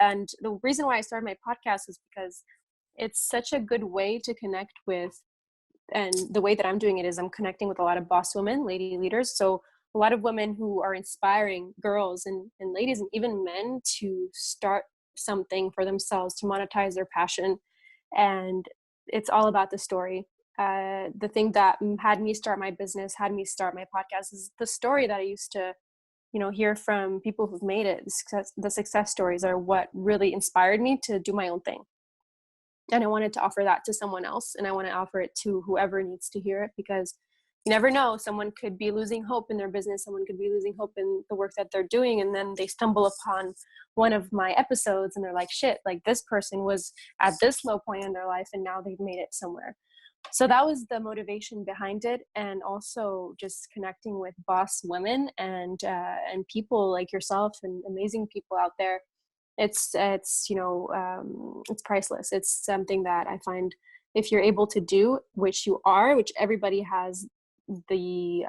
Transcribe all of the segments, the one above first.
And the reason why I started my podcast is because it's such a good way to connect with, and the way that I'm doing it is I'm connecting with a lot of boss women, lady leaders. So a lot of women who are inspiring girls and ladies and even men to start something for themselves, to monetize their passion. And it's all about the story. The thing that had me start my business, had me start my podcast, is the story that I used to, hear from people who've made it. The success stories are what really inspired me to do my own thing. And I wanted to offer that to someone else, and I want to offer it to whoever needs to hear it, because you never know, someone could be losing hope in their business, someone could be losing hope in the work that they're doing, and then they stumble upon one of my episodes and they're like, shit, like this person was at this low point in their life and now they've made it somewhere. So that was the motivation behind it. And also just connecting with boss women and people like yourself and amazing people out there. It's priceless. It's something that I find, if you're able to do, which you are, which everybody has the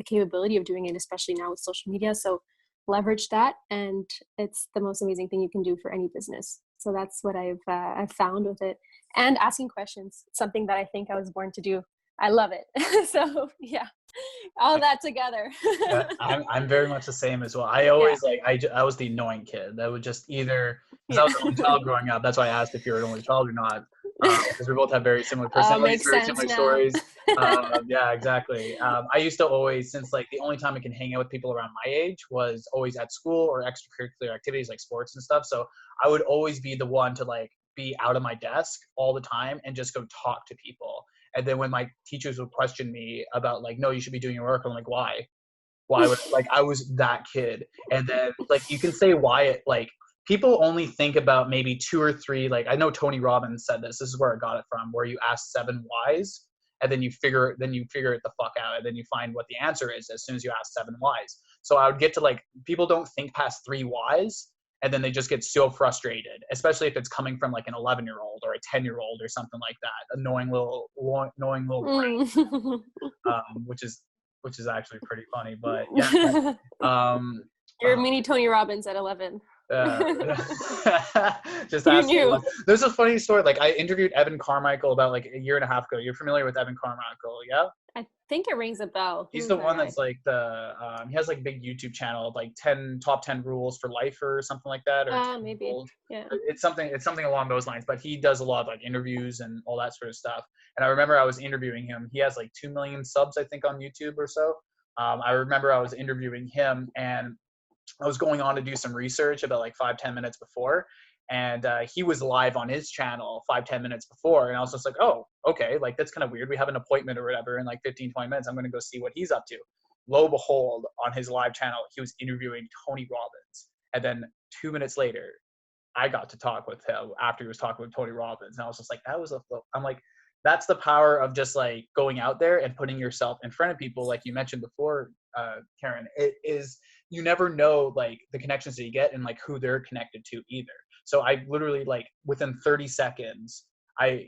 capability of doing it, especially now with social media. So leverage that, and it's the most amazing thing you can do for any business. So that's what I've found with it. And asking questions, something that I think I was born to do. I love it. So yeah, all that together. Yeah, I'm very much the same as well. I always I was the annoying kid that would just either, because I was the only child growing up. That's why I asked if you're an only child or not, because we both have very similar personalities, very similar stories. Yeah, exactly. I used to always, since like the only time I can hang out with people around my age was always at school or extracurricular activities like sports and stuff. So I would always be the one to like be out of my desk all the time and just go talk to people. And then when my teachers would question me about like, no, you should be doing your work, I'm like, why? Why would, like, I was that kid. And then like, you can say why it, like, people only think about maybe 2 or 3, like, I know Tony Robbins said this is where I got it from, where you ask 7 whys and then you figure it the fuck out. And then you find what the answer is as soon as you ask 7 whys. So I would get to like, people don't think past 3 whys. And then they just get so frustrated, especially if it's coming from like an 11-year-old or a 10-year-old or something like that. Annoying little brain, which is actually pretty funny. But yeah, you're a mini Tony Robbins at 11. Just asking. There's a funny story. Like I interviewed Evan Carmichael about like a year and a half ago. You're familiar with Evan Carmichael, yeah? I think it rings a bell. He's the one that's like he has like a big YouTube channel, like top 10 rules for life or something like that. Or maybe. Rules. Yeah. It's something along those lines, but he does a lot of like interviews and all that sort of stuff. And I remember I was interviewing him. He has like 2 million subs, I think, on YouTube or so. I remember I was interviewing him and I was going on to do some research about like 5-10 minutes before. And he was live on his channel 5-10 minutes before. And I was just like, oh, okay, like that's kind of weird. We have an appointment or whatever in like 15-20 minutes. I'm going to go see what he's up to. Lo and behold, on his live channel, he was interviewing Tony Robbins. And then 2 minutes later, I got to talk with him after he was talking with Tony Robbins. And I was just like, I'm like, that's the power of just like going out there and putting yourself in front of people. Like you mentioned before, Carine, it is, you never know like the connections that you get and like who they're connected to either. So I literally like within 30 seconds,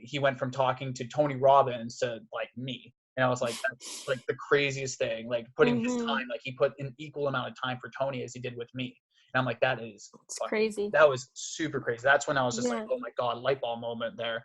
he went from talking to Tony Robbins to like me. And I was like, that's like the craziest thing, like putting his time, like he put an equal amount of time for Tony as he did with me. And I'm like, it's crazy. That was super crazy. That's when I was just like, oh my God, light bulb moment there.